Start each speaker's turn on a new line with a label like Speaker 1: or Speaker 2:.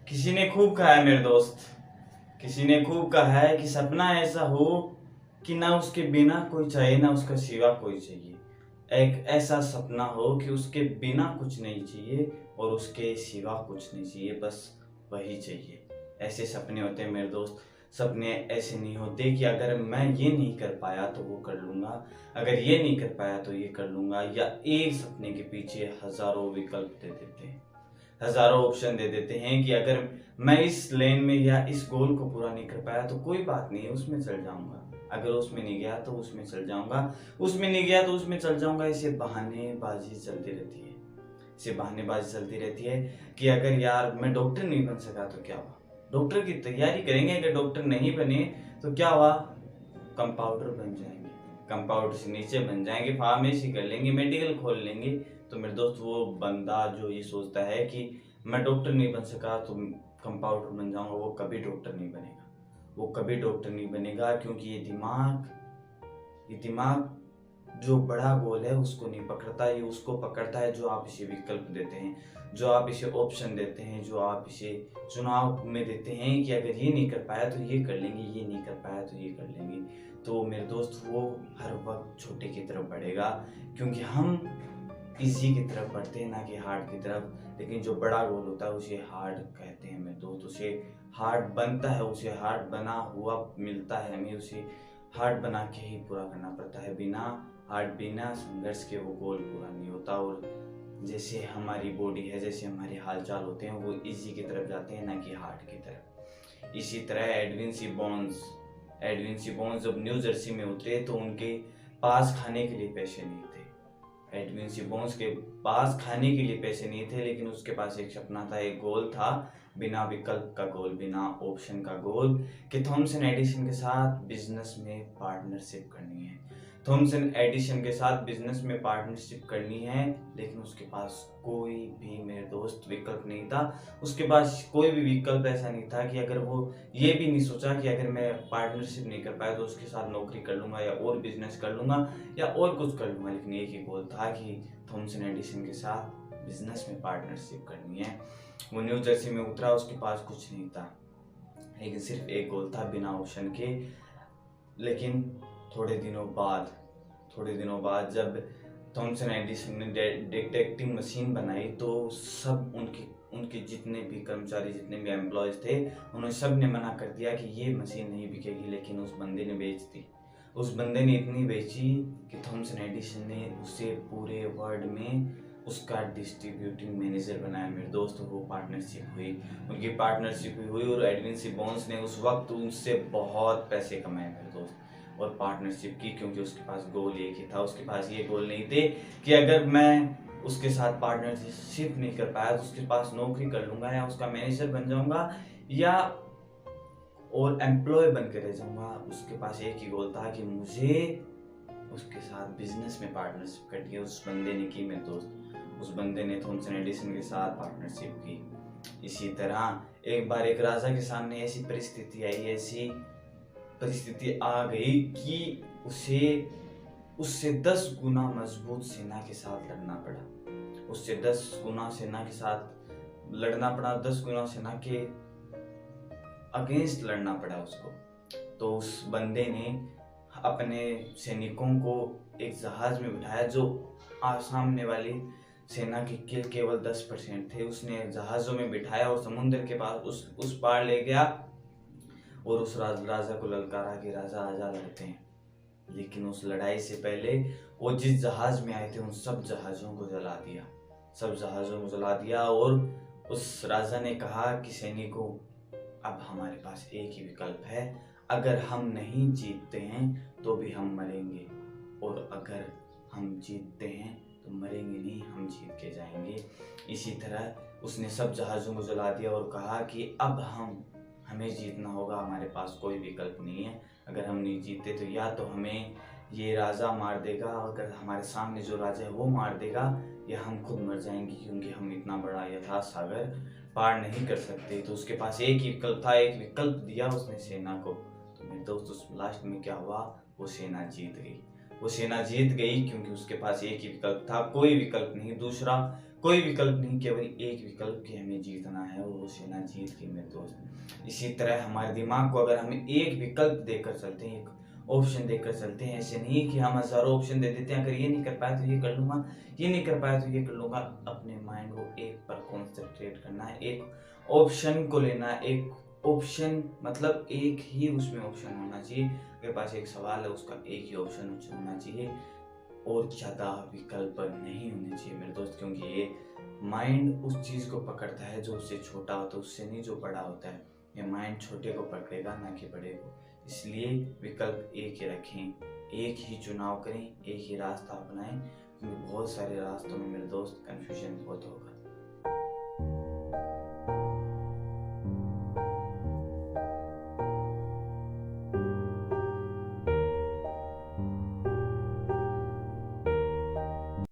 Speaker 1: किसी ने खूब कहा है मेरे दोस्त, किसी ने खूब कहा है कि सपना ऐसा हो कि ना उसके बिना कोई चाहिए ना उसका सिवा कोई चाहिए। एक ऐसा सपना हो कि उसके बिना कुछ नहीं चाहिए और उसके सिवा कुछ नहीं चाहिए, बस वही चाहिए। ऐसे सपने होते हैं मेरे दोस्त। सपने ऐसे नहीं होते कि अगर मैं ये नहीं कर पाया तो वो कर लूंगा, अगर ये नहीं कर पाया तो ये कर लूंगा, या एक सपने के पीछे हजारों विकल्प दे देते हैं, हजारों ऑप्शन दे देते हैं कि अगर मैं इस लेन में या इस गोल को पूरा नहीं कर पाया तो कोई बात नहीं, उसमें चल जाऊंगा, अगर उसमें नहीं गया तो उसमें चल जाऊंगा, उसमें नहीं गया तो उसमें चल जाऊंगा। इसे बहानेबाजी चलती रहती है, इसे बहानेबाजी चलती रहती है कि अगर यार मैं डॉक्टर नहीं बन सका तो क्या हुआ, डॉक्टर की तैयारी करेंगे, अगर डॉक्टर नहीं बने तो क्या हुआ, कंपाउंडर बन जाएंगे, कंपाउंडर से नीचे बन जाएंगे, फार्मेसी कर लेंगे, मेडिकल खोल लेंगे। तो मेरे दोस्त वो बंदा जो ये सोचता है कि मैं डॉक्टर नहीं बन सका तो कंपाउंडर बन जाऊंगा, वो कभी डॉक्टर नहीं बनेगा, वो कभी डॉक्टर नहीं बनेगा, क्योंकि ये दिमाग जो बड़ा गोल है उसको नहीं पकड़ता, ये उसको पकड़ता है जो आप इसे विकल्प देते हैं, जो आप इसे ऑप्शन देते हैं, जो आप इसे चुनाव में देते हैं कि अगर ये नहीं कर पाया तो ये कर लेंगे, ये नहीं कर पाया तो ये कर लेंगे। तो मेरे दोस्त वो हर वक्त छोटे की तरफ बढ़ेगा, क्योंकि हम इजी की तरफ बढ़ते हैं ना कि हार्ड की तरफ। लेकिन जो बड़ा गोल होता है उसे हार्ड कहते हैं मेरे दोस्त, उसे हार्ड बनता है, उसे हार्ड बना हुआ मिलता है हमें, उसे हार्ड बना के ही पूरा करना पड़ता है। बिना संघर्ष के वो गोल पूरा नहीं होता। और जैसे हमारी बॉडी है, जैसे हमारे हाल चाल होते हैं, वो इजी की तरफ जाते हैं ना कि हार्ड की तरफ। इसी तरह एडविन सी बॉन्स जब न्यू जर्सी में उतरे तो उनके पास खाने के लिए पैसे नहीं थे। एडविन सी बॉन्स के पास खाने के लिए पैसे नहीं थे, लेकिन उसके पास एक सपना था, एक गोल था, बिना विकल्प का गोल, बिना ऑप्शन का गोल, कि थॉमसन एडिसन के साथ बिजनेस में पार्टनरशिप करनी है। थॉमसन एडिसन के साथ बिजनेस में पार्टनरशिप करनी है, लेकिन उसके पास कोई भी मेरे दोस्त विकल्प नहीं था। उसके पास कोई भी विकल्प ऐसा नहीं था कि अगर वो ये भी नहीं सोचा कि अगर मैं पार्टनरशिप नहीं कर पाया तो उसके साथ नौकरी कर लूंगा या और बिजनेस कर लूंगा या और कुछ कर लूंगा, लेकिन एक ही गोल था कि थॉमसन एडिसन के साथ बिजनेस में पार्टनरशिप करनी है। वो न्यू जर्सी में उतरा, उसके पास कुछ नहीं था, लेकिन सिर्फ एक गोल था बिना ऑप्शन के। लेकिन थोड़े दिनों बाद जब थॉमसन एडिसन ने डिटेक्टिंग मशीन बनाई तो सब उनके जितने भी कर्मचारी, जितने भी एम्प्लॉयज थे, उन्होंने सब ने मना कर दिया कि ये मशीन नहीं बिकेगी, लेकिन उस बंदे ने बेच दी। उस बंदे ने इतनी बेची कि थॉमसन एडिसन ने उसे पूरे वर्ल्ड में उसका डिस्ट्रीब्यूटिंग मैनेजर बनाया मेरे दोस्त। वो पार्टनरशिप हुई, उनकी पार्टनरशिप हुई और एडविन सिबॉन्स ने उस वक्त उनसे बहुत पैसे कमाए मेरे दोस्त, और पार्टनरशिप की, क्योंकि उसके पास गोल एक ही था। उसके पास ये गोल नहीं थे कि अगर मैं उसके साथ पार्टनरशिप नहीं कर पाया तो उसके पास नौकरी कर लूंगा या उसका मैनेजर बन जाऊंगा या और एम्प्लॉय बन के रह जाऊंगा। उसके पास एक ही गोल था कि मुझे उसके साथ बिजनेस में पार्टनरशिप करनी है। उस बंदे ने की मेरे दोस्त, उस बंदे ने थॉमसन एडिसन के साथ पार्टनरशिप की। इसी तरह एक बार एक राजा के सामने ऐसी परिस्थिति आ गई कि उससे 10 गुना मजबूत सेना के साथ लड़ना पड़ा, उससे 10 गुना सेना के साथ लड़ना पड़ा, 10 गुना सेना के अगेंस्ट लड़ना पड़ा उसको। तो उस बंदे ने अपने सैनिकों को एक जहाज में बिठाया जो सामने वाली सेना के केवल 10% थे, उसने जहाजों में बिठाया और समुद्र के पास उस पार ले गया और उस राजा को ललकारा कि राजा आजा लड़ते हैं। लेकिन उस लड़ाई से पहले वो जिस जहाज में आए थे उन सब जहाजों को जला दिया और उस राजा ने कहा कि सैनिकों, अब हमारे पास एक ही विकल्प है, अगर हम नहीं जीतते हैं तो भी हम मरेंगे, और अगर हम जीतते हैं तो मरेंगे नहीं, हम जीत के जाएंगे। इसी तरह उसने सब जहाज़ों को जला दिया और कहा कि अब हमें जीतना होगा, हमारे पास कोई विकल्प नहीं है। अगर हम नहीं जीते तो या तो हमें ये राजा मार देगा, अगर हमारे सामने जो राजा है वो मार देगा, या हम खुद मर जाएंगे, क्योंकि हम इतना बड़ा यथार्थ सागर पार नहीं कर सकते। तो उसके पास एक ही विकल्प था, एक विकल्प दिया उसने सेना को। तो मेरे दोस्त उस लास्ट में क्या हुआ, वो सेना जीत गई, क्योंकि उसके पास एक ही विकल्प था, कोई विकल्प नहीं दूसरा, कोई विकल्प नहीं, केवल एक विकल्प कि हमें जीतना है और वो सेना जीत के मेरे दोस्त। इसी तरह हमारे दिमाग को अगर हमें एक विकल्प देकर चलते हैं, एक ऑप्शन देकर चलते हैं, ऐसे नहीं कि हम हजारों ऑप्शन दे देते हैं, अगर ये नहीं कर पाए तो ये कर लूंगा, ये नहीं कर पाया तो ये कर लूंगा। अपने माइंड को एक पर कॉन्सेंट्रेट करना है, एक ऑप्शन को लेना है। एक ऑप्शन मतलब एक ही उसमें ऑप्शन होना चाहिए। अगर पास एक सवाल है उसका एक ही ऑप्शन होना चाहिए और ज़्यादा विकल्प नहीं होने चाहिए मेरे दोस्त, क्योंकि ये माइंड उस चीज़ को पकड़ता है जो उससे छोटा होता है, उससे नहीं जो बड़ा होता है। ये माइंड छोटे को पकड़ेगा ना कि बड़े को। इसलिए विकल्प एक ही रखें, एक ही चुनाव करें, एक ही रास्ता अपनाएं, क्योंकि बहुत सारे रास्तों में मेरे दोस्त कन्फ्यूजन बहुत होगा।